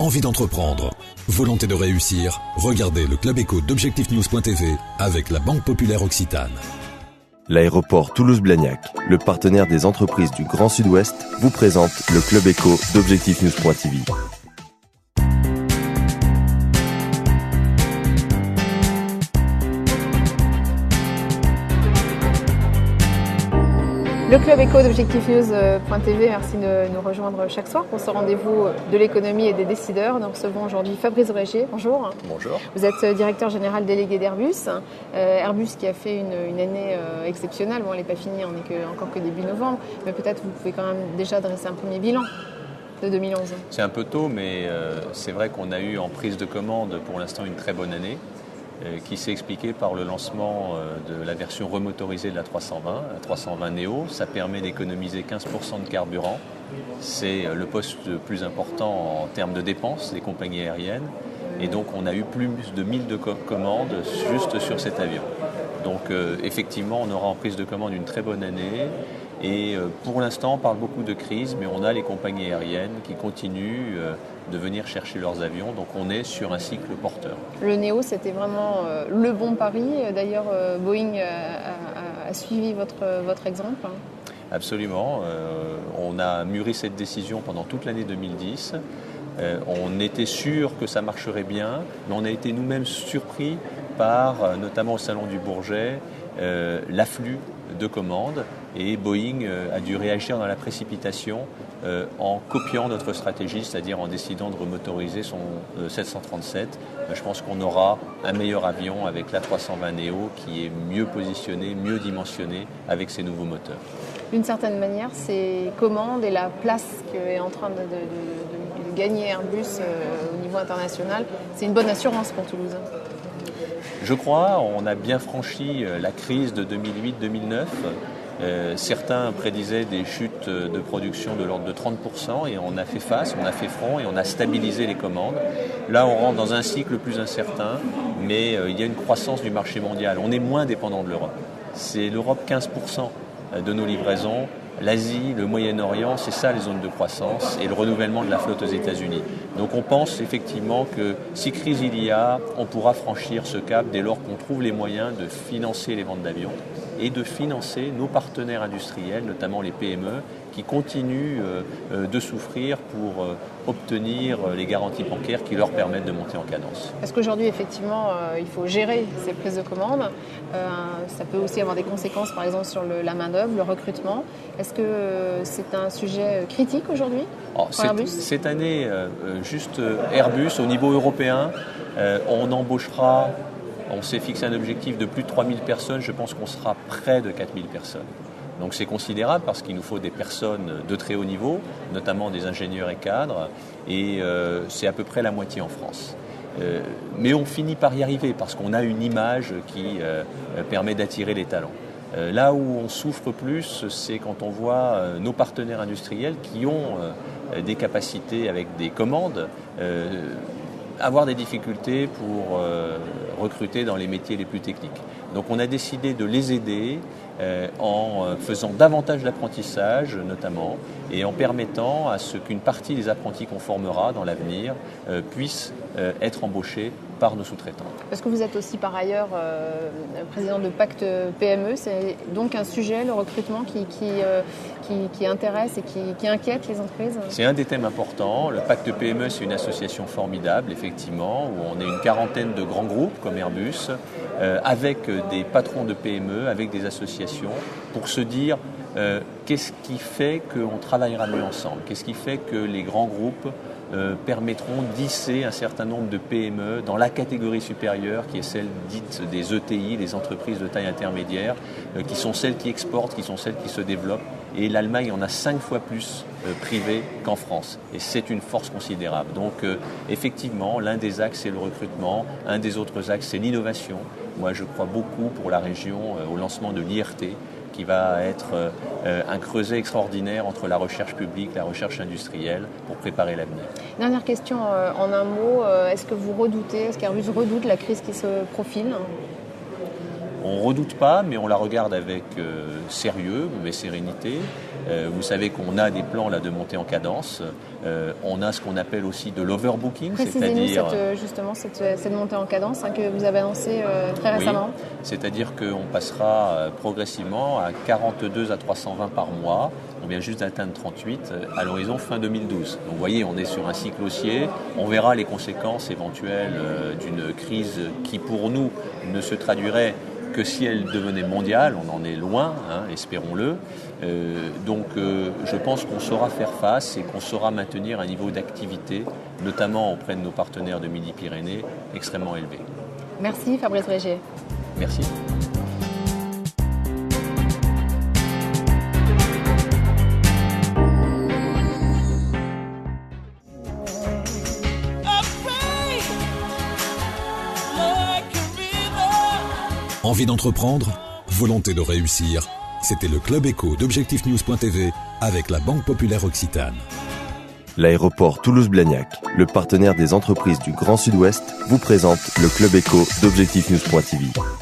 envie d'entreprendre, volonté de réussir, regardez le Club Éco d'Objectif-News.tv avec la Banque Populaire Occitane. L'aéroport Toulouse-Blagnac, le partenaire des entreprises du Grand Sud-Ouest, vous présente le Club Éco d'Objectif-News.tv. Le Club Éco d'Objectif-News.tv, merci de nous rejoindre chaque soir pour ce rendez-vous de l'économie et des décideurs. Nous recevons aujourd'hui Fabrice Brégier. Bonjour. Bonjour. Vous êtes directeur général délégué d'Airbus. Airbus qui a fait une année exceptionnelle. Bon, elle n'est pas finie, on n'est encore que début novembre, mais peut-être vous pouvez quand même déjà dresser un premier bilan de 2011. C'est un peu tôt, mais c'est vrai qu'on a eu en prise de commande pour l'instant une très bonne année. Qui s'est expliqué par le lancement de la version remotorisée de la 320, la 320 Neo. Ça permet d'économiser 15% de carburant. C'est le poste le plus important en termes de dépenses des compagnies aériennes. Et donc on a eu plus de 1000 commandes juste sur cet avion. Donc effectivement, on aura en prise de commande une très bonne année. Et pour l'instant, on parle beaucoup de crise, mais on a les compagnies aériennes qui continuent de venir chercher leurs avions. Donc on est sur un cycle porteur. Le Neo, c'était vraiment le bon pari. D'ailleurs, Boeing a suivi votre exemple. Absolument. On a mûri cette décision pendant toute l'année 2010. On était sûr que ça marcherait bien, mais on a été nous-mêmes surpris par, notamment au Salon du Bourget, l'afflux de commandes. Et Boeing a dû réagir dans la précipitation en copiant notre stratégie, c'est-à-dire en décidant de remotoriser son 737. Je pense qu'on aura un meilleur avion avec l'A320 Neo qui est mieux positionné, mieux dimensionné avec ses nouveaux moteurs. D'une certaine manière, ces commandes et la place qu'est en train de gagner Airbus au niveau international, c'est une bonne assurance pour Toulouse. Je crois, on a bien franchi la crise de 2008-2009. Certains prédisaient des chutes de production de l'ordre de 30% et on a fait face, on a fait front et on a stabilisé les commandes. Là, on rentre dans un cycle plus incertain, mais il y a une croissance du marché mondial. On est moins dépendant de l'Europe. C'est l'Europe 15% de nos livraisons. L'Asie, le Moyen-Orient, c'est ça les zones de croissance et le renouvellement de la flotte aux États-Unis. Donc on pense effectivement que si crise il y a, on pourra franchir ce cap dès lors qu'on trouve les moyens de financer les ventes d'avions et de financer nos partenaires industriels, notamment les PME, qui continuent de souffrir pour obtenir les garanties bancaires qui leur permettent de monter en cadence. Parce qu'aujourd'hui, effectivement, il faut gérer ces prises de commandes. Ça peut aussi avoir des conséquences, par exemple, sur la main-d'œuvre, le recrutement. Est-ce que c'est un sujet critique aujourd'hui pour Airbus ? Cette année, juste Airbus, au niveau européen, on embauchera. On s'est fixé un objectif de plus de 3000 personnes. Je pense qu'on sera près de 4000 personnes. Donc c'est considérable parce qu'il nous faut des personnes de très haut niveau, notamment des ingénieurs et cadres, et c'est à peu près la moitié en France. Mais on finit par y arriver parce qu'on a une image qui permet d'attirer les talents. Là où on souffre plus, c'est quand on voit nos partenaires industriels qui ont des capacités avec des commandes, avoir des difficultés pour recruter dans les métiers les plus techniques. Donc on a décidé de les aider en faisant davantage d'apprentissage notamment et en permettant à ce qu'une partie des apprentis qu'on formera dans l'avenir puissent être embauchés par nos sous-traitants. Parce que vous êtes aussi par ailleurs président de Pacte PME, c'est donc un sujet, le recrutement, qui intéresse et qui inquiète les entreprises. C'est un des thèmes importants. Le Pacte PME, c'est une association formidable, effectivement, où on est une quarantaine de grands groupes comme Airbus, avec des patrons de PME, avec des associations, pour se dire qu'est-ce qui fait qu'on travaillera mieux ensemble, qu'est-ce qui fait que les grands groupes permettront d'hisser un certain nombre de PME dans la catégorie supérieure qui est celle dite des ETI, les entreprises de taille intermédiaire, qui sont celles qui exportent, qui sont celles qui se développent. Et l'Allemagne en a 5 fois plus privé qu'en France. Et c'est une force considérable. Donc effectivement, l'un des axes, c'est le recrutement. Un des autres axes, c'est l'innovation. Moi, je crois beaucoup pour la région au lancement de l'IRT, qui va être un creuset extraordinaire entre la recherche publique, la recherche industrielle, pour préparer l'avenir. Dernière question en un mot, est-ce que vous redoutez, est-ce qu'Airbus redoute la crise qui se profile ? On ne redoute pas, mais on la regarde avec sérieux, mais sérénité. Vous savez qu'on a des plans là, de montée en cadence. On a ce qu'on appelle aussi de l'overbooking. Précisez-nous cette montée en cadence que vous avez annoncée très récemment. Oui, c'est-à-dire qu'on passera progressivement à 42 à 320 par mois. On vient juste d'atteindre 38 à l'horizon fin 2012. Donc vous voyez, on est sur un cycle haussier. On verra les conséquences éventuelles d'une crise qui, pour nous, ne se traduirait que si elle devenait mondiale. On en est loin, espérons-le. Donc je pense qu'on saura faire face et qu'on saura maintenir un niveau d'activité, notamment auprès de nos partenaires de Midi-Pyrénées, extrêmement élevé. Merci Fabrice Brégier. Merci. Envie d'entreprendre? Volonté de réussir? C'était le Club Éco d'ObjectifNews.tv avec la Banque Populaire Occitane. L'aéroport Toulouse-Blagnac, le partenaire des entreprises du Grand Sud-Ouest, vous présente le Club Éco d'ObjectifNews.tv.